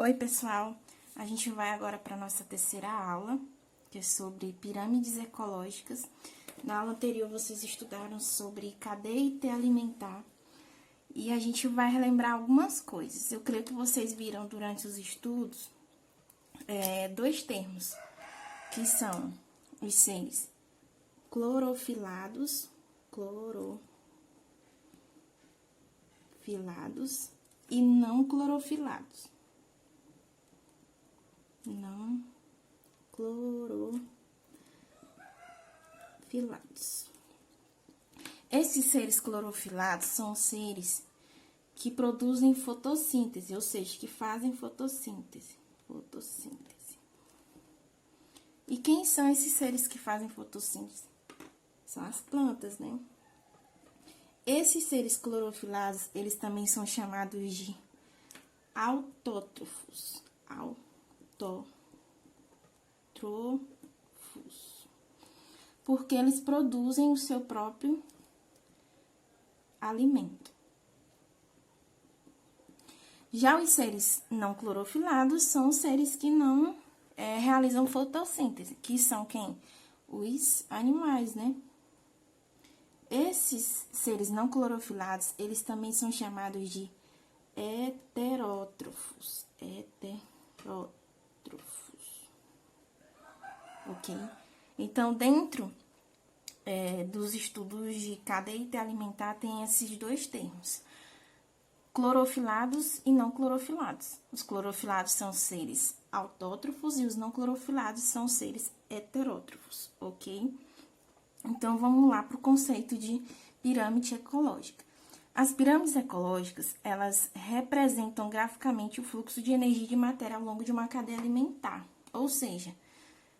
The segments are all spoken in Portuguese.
Oi, pessoal! A gente vai agora para nossa terceira aula, que é sobre pirâmides ecológicas. Na aula anterior, vocês estudaram sobre cadeia alimentar e a gente vai relembrar algumas coisas. Eu creio que vocês viram durante os estudos dois termos, que são os seres clorofilados e não clorofilados. Não clorofilados. Esses seres clorofilados são seres que produzem fotossíntese, ou seja, que fazem fotossíntese. E quem são esses seres que fazem fotossíntese? São as plantas, né? Esses seres clorofilados, eles também são chamados de autótrofos. Porque eles produzem o seu próprio alimento. Já os seres não clorofilados são os seres que não realizam fotossíntese, que são quem? Os animais, né? Esses seres não clorofilados, eles também são chamados de heterótrofos. Ok? Então, dentro dos estudos de cadeia alimentar, tem esses dois termos. Clorofilados e não clorofilados. Os clorofilados são seres autótrofos e os não clorofilados são seres heterótrofos, ok? Então, vamos lá para o conceito de pirâmide ecológica. As pirâmides ecológicas, elas representam graficamente o fluxo de energia e de matéria ao longo de uma cadeia alimentar. Ou seja,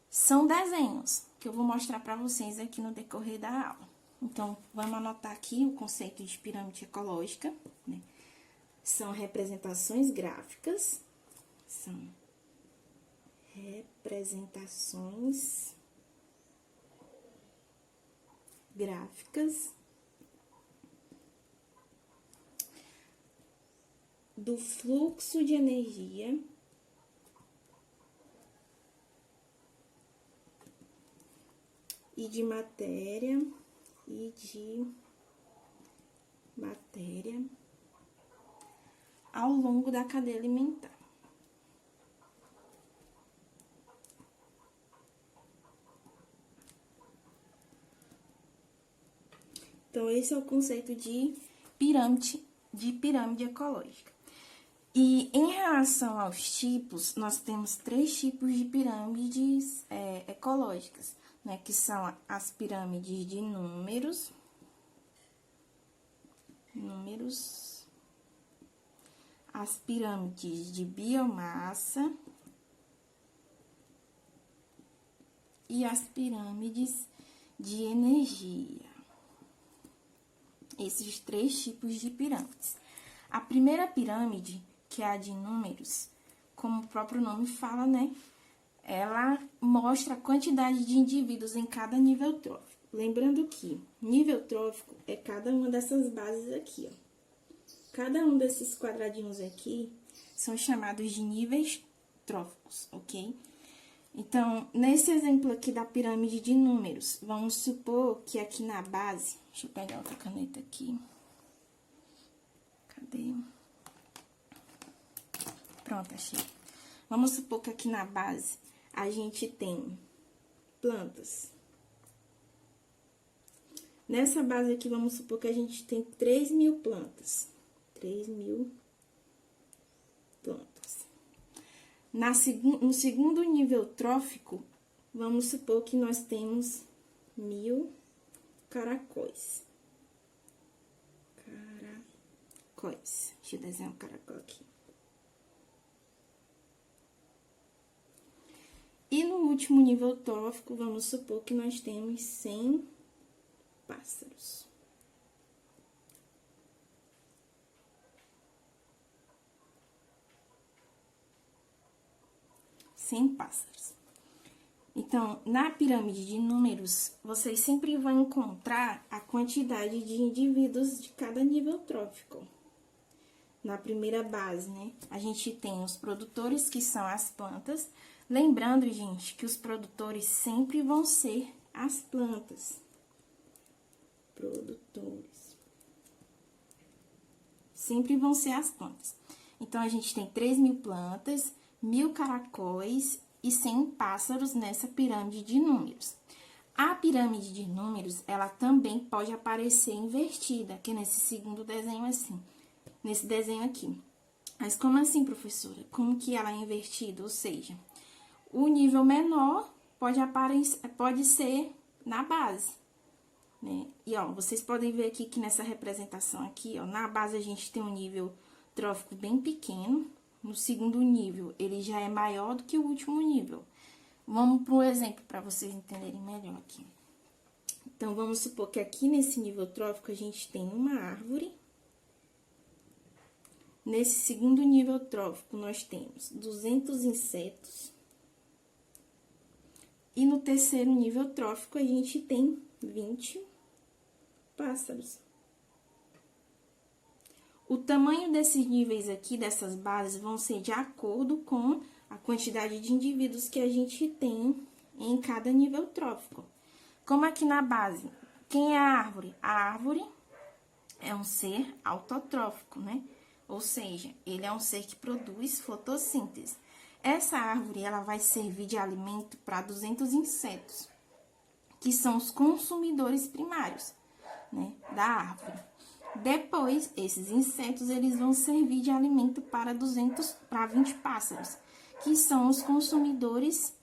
são desenhos que eu vou mostrar para vocês aqui no decorrer da aula. Então, vamos anotar aqui o conceito de pirâmide ecológica, né? São representações gráficas, do fluxo de energia e de matéria ao longo da cadeia alimentar. Então, esse é o conceito de pirâmide ecológica. E em relação aos tipos, nós temos 3 tipos de pirâmides ecológicas, né? Que são as pirâmides de números, as pirâmides de biomassa e as pirâmides de energia. Esses 3 tipos de pirâmides. A primeira pirâmide, que é a de números, como o próprio nome fala, né? Ela mostra a quantidade de indivíduos em cada nível trófico. Lembrando que nível trófico é cada uma dessas bases aqui, ó. Cada um desses quadradinhos aqui são chamados de níveis tróficos, ok? Então, nesse exemplo aqui da pirâmide de números, vamos supor que aqui na base... Deixa eu pegar outra caneta aqui. Cadê? Pronto, achei. Vamos supor que aqui na base a gente tem plantas. Nessa base aqui, vamos supor que a gente tem 3.000 plantas. 3.000 plantas. No segundo nível trófico, vamos supor que nós temos 1.000 caracóis. Deixa eu desenhar um caracol aqui. E no último nível trófico, vamos supor que nós temos 100 pássaros. Então, na pirâmide de números, vocês sempre vão encontrar a quantidade de indivíduos de cada nível trófico. na primeira base, né? A gente tem os produtores, que são as plantas. Lembrando, gente, que os produtores sempre vão ser as plantas. Produtores. Sempre vão ser as plantas. Então, a gente tem 3.000 plantas, 1.000 caracóis e 100 pássaros nessa pirâmide de números. A pirâmide de números, ela também pode aparecer invertida, que é nesse segundo desenho assim, nesse desenho aqui. Mas como assim, professora? Como que ela é invertida? Ou seja, o nível menor pode ser na base, né? E, ó, vocês podem ver aqui que nessa representação aqui, ó, na base a gente tem um nível trófico bem pequeno. No segundo nível, ele já é maior do que o último nível. Vamos para um exemplo para vocês entenderem melhor aqui. Então, vamos supor que aqui nesse nível trófico a gente tem uma árvore. Nesse segundo nível trófico, nós temos 200 insetos. E no terceiro nível trófico, a gente tem 20 pássaros. O tamanho desses níveis aqui, dessas bases, vão ser de acordo com a quantidade de indivíduos que a gente tem em cada nível trófico. Como aqui na base, quem é a árvore? A árvore é um ser autotrófico, né? Ou seja, ele é um ser que produz fotossíntese. Essa árvore, ela vai servir de alimento para 200 insetos, que são os consumidores primários, né, da árvore. Depois, esses insetos, eles vão servir de alimento para 20 pássaros, que são os consumidores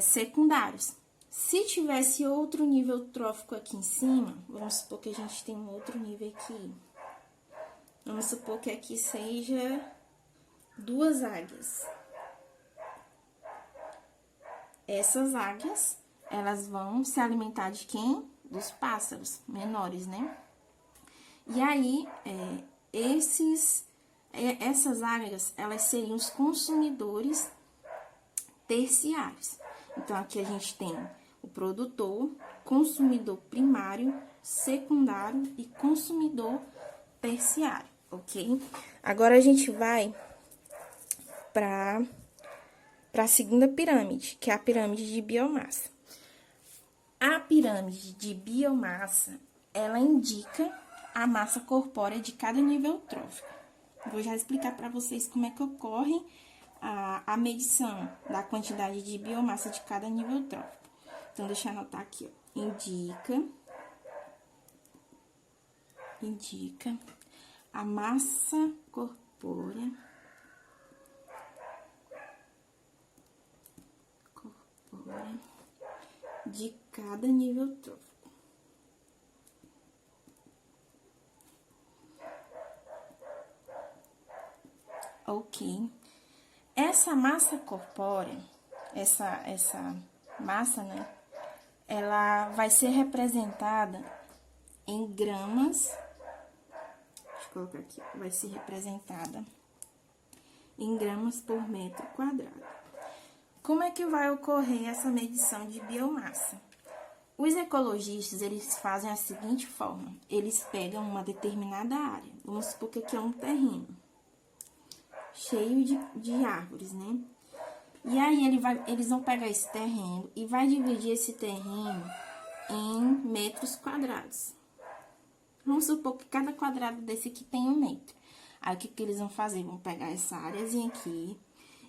secundários. Se tivesse outro nível trófico aqui em cima, vamos supor que a gente tem um outro nível aqui. Vamos supor que aqui seja 2 águias. Essas águias, elas vão se alimentar de quem? Dos pássaros menores, né? E aí, essas águias, elas seriam os consumidores terciários. Então, aqui a gente tem o produtor, consumidor primário, secundário e consumidor terciário, ok? Agora, a gente vai para a segunda pirâmide, que é a pirâmide de biomassa. A pirâmide de biomassa, ela indica a massa corpórea de cada nível trófico. Vou já explicar para vocês como é que ocorre a medição da quantidade de biomassa de cada nível trófico. Então, deixa eu anotar aqui, ó. Indica a massa corpórea de cada nível trófico. Ok. Essa massa corpórea, essa massa, né? Ela vai ser representada em gramas. Deixa eu colocar aqui. Vai ser representada em gramas por metro quadrado. Como é que vai ocorrer essa medição de biomassa? Os ecologistas, eles fazem a seguinte forma. Eles pegam uma determinada área. Vamos supor que aqui é um terreno cheio de árvores, né? E aí, eles vão pegar esse terreno e vai dividir esse terreno em metros quadrados. Vamos supor que cada quadrado desse aqui tem 1 metro. Aí, o que eles vão fazer? Vão pegar essa áreazinha aqui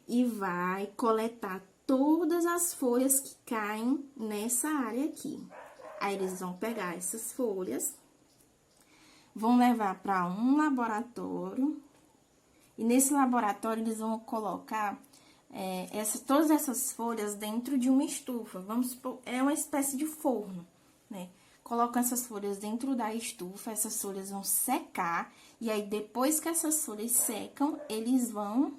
e vai coletar todas as folhas que caem nessa área aqui. Aí, eles vão pegar essas folhas, vão levar para um laboratório. E nesse laboratório, eles vão colocar todas essas folhas dentro de uma estufa. Vamos supor, é uma espécie de forno, né? Colocam essas folhas dentro da estufa, essas folhas vão secar. E aí, depois que essas folhas secam, eles vão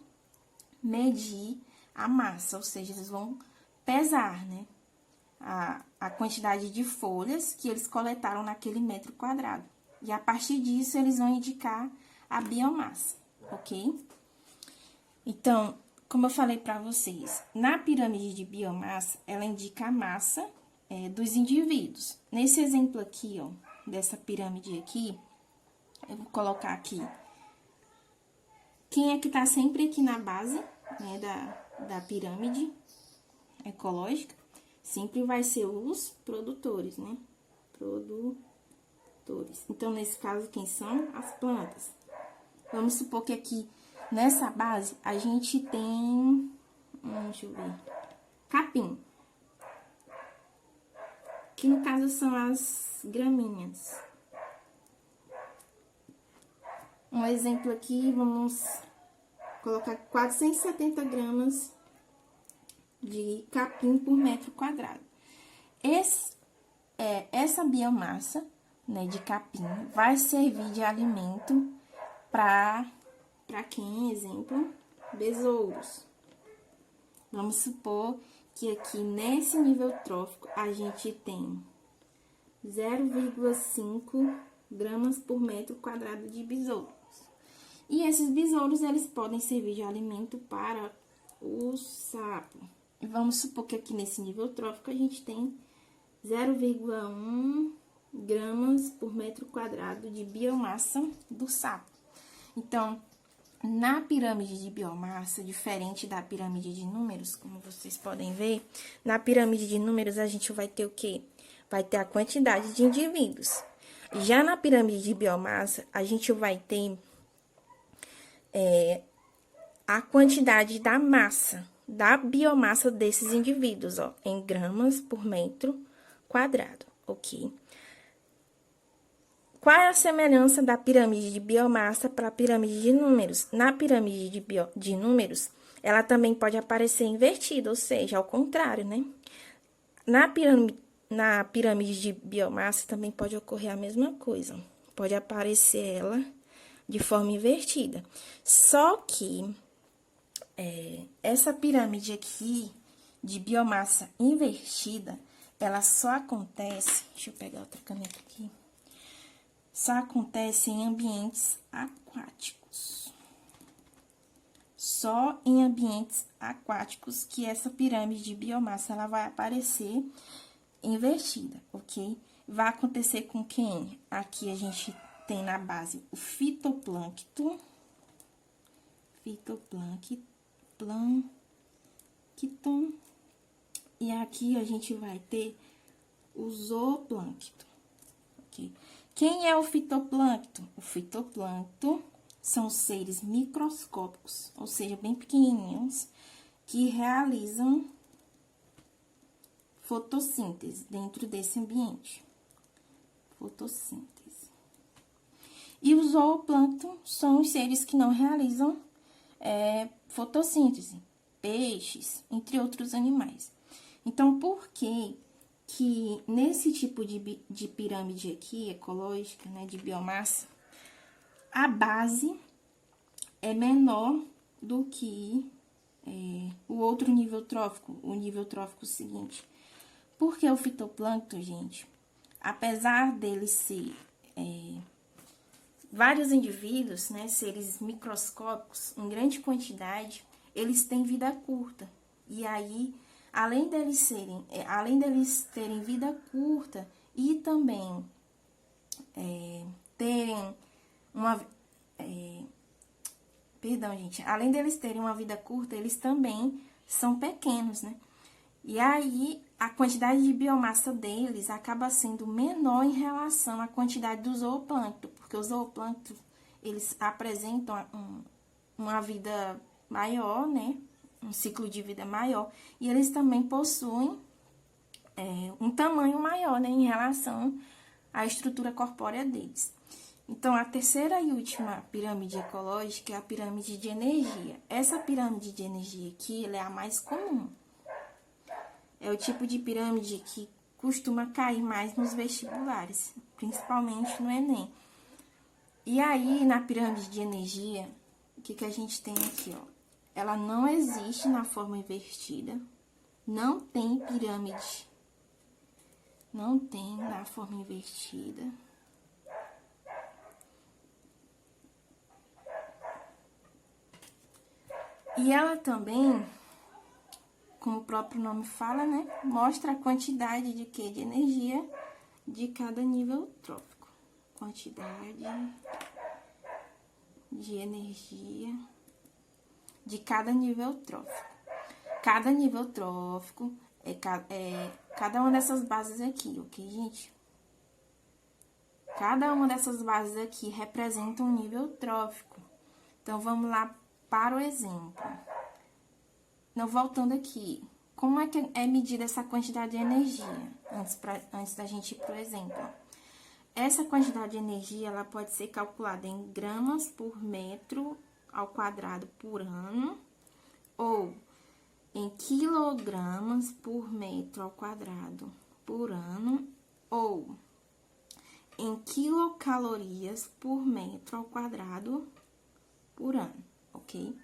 medir a massa. Ou seja, eles vão pesar, né? A quantidade de folhas que eles coletaram naquele metro quadrado. E a partir disso, eles vão indicar a biomassa. Ok? Então, como eu falei para vocês, na pirâmide de biomassa, ela indica a massa dos indivíduos. Nesse exemplo aqui, ó, dessa pirâmide aqui, eu vou colocar aqui Quem é que tá sempre aqui na base, né, da pirâmide ecológica? Sempre vai ser os produtores, né? Produtores. Então, nesse caso, quem são? As plantas. Vamos supor que aqui, nessa base, a gente tem... deixa eu ver. Capim. Que, no caso, são as gramíneas. Um exemplo aqui, vamos colocar 470 gramas de capim por metro quadrado. Essa biomassa, né, de capim vai servir de alimento para quem, exemplo, besouros. Vamos supor que aqui nesse nível trófico a gente tem 0,5 gramas por metro quadrado de besouros. E esses besouros, eles podem servir de alimento para o sapo. E vamos supor que aqui nesse nível trófico a gente tem 0,1 gramas por metro quadrado de biomassa do sapo. Então, na pirâmide de biomassa, diferente da pirâmide de números, como vocês podem ver, na pirâmide de números a gente vai ter o quê? Vai ter a quantidade de indivíduos. Já na pirâmide de biomassa, a gente vai ter a quantidade da massa, da biomassa desses indivíduos, ó, em gramas por metro quadrado, ok? Qual é a semelhança da pirâmide de biomassa para a pirâmide de números? Na pirâmide de números, ela também pode aparecer invertida, ou seja, ao contrário, né? Na pirâmide de biomassa também pode ocorrer a mesma coisa. Pode aparecer ela de forma invertida. Só que essa pirâmide aqui de biomassa invertida, ela só acontece... Deixa eu pegar outra caneta aqui. Só acontece em ambientes aquáticos. Só em ambientes aquáticos que essa pirâmide de biomassa ela vai aparecer invertida, ok? Vai acontecer com quem? Aqui a gente tem na base o fitoplâncton, e aqui a gente vai ter o zooplâncton, ok? Quem é o fitoplâncton? O fitoplâncton são seres microscópicos, ou seja, bem pequenininhos, que realizam fotossíntese dentro desse ambiente. Fotossíntese. E os zooplâncton são os seres que não realizam fotossíntese, peixes, entre outros animais. Então, por que nesse tipo de pirâmide aqui, ecológica, né, de biomassa, a base é menor do que o outro nível trófico, o nível trófico seguinte? Porque o fitoplâncton, gente, apesar dele ser vários indivíduos, né, seres microscópicos, em grande quantidade, eles têm vida curta. E aí, além deles terem vida curta e também terem uma... perdão, gente. Além deles terem uma vida curta, eles também são pequenos, né? E aí, a quantidade de biomassa deles acaba sendo menor em relação à quantidade do zooplâncton, porque os zooplâncton, eles apresentam uma vida maior, né? Um ciclo de vida maior, e eles também possuem um tamanho maior, né? Em relação à estrutura corpórea deles. Então, a terceira e última pirâmide ecológica é a pirâmide de energia. Essa pirâmide de energia aqui, ela é a mais comum. É o tipo de pirâmide que costuma cair mais nos vestibulares, principalmente no Enem. E aí, na pirâmide de energia, o que a gente tem aqui, ó? Ela não existe na forma invertida, não tem pirâmide, não tem na forma invertida. E ela também, como o próprio nome fala, né, mostra a quantidade de quê? De energia de cada nível trófico. Quantidade de energia de cada nível trófico. Cada nível trófico é cada uma dessas bases aqui, ok, gente? Cada uma dessas bases aqui representa um nível trófico. Então, vamos lá para o exemplo. Então, voltando aqui, como é que é medida essa quantidade de energia? Antes da gente ir para o exemplo. Essa quantidade de energia, ela pode ser calculada em gramas por metro ao quadrado por ano, ou em quilogramas por metro ao quadrado por ano, ou em quilocalorias por metro ao quadrado por ano, ok?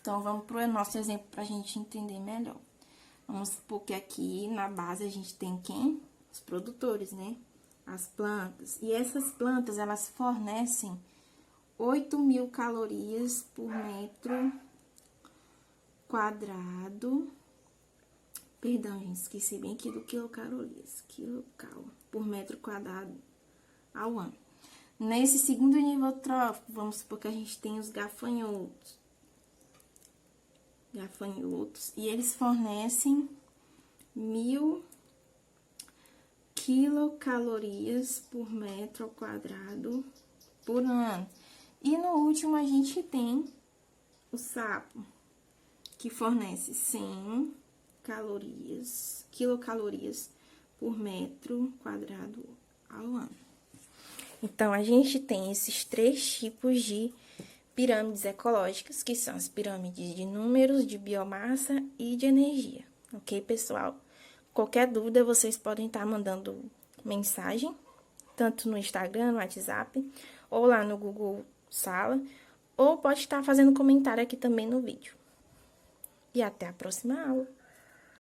Então, vamos para o nosso exemplo para a gente entender melhor. Vamos supor que aqui na base a gente tem quem? Os produtores, né? As plantas. E essas plantas, elas fornecem 8.000 calorias por metro quadrado. Perdão, gente, esqueci bem aqui do quilocalorias. Quilocal por metro quadrado ao ano. Nesse segundo nível trófico, vamos supor que a gente tem os gafanhotos. E eles fornecem 1.000 quilocalorias por metro ao quadrado por ano. E no último, a gente tem o sapo, que fornece 100 quilocalorias por metro quadrado ao ano. Então, a gente tem esses 3 tipos de pirâmides ecológicas, que são as pirâmides de números, de biomassa e de energia. Ok, pessoal? Qualquer dúvida, vocês podem estar mandando mensagem, tanto no Instagram, no WhatsApp, ou lá no Google Sala, ou pode estar fazendo comentário aqui também no vídeo. E até a próxima aula!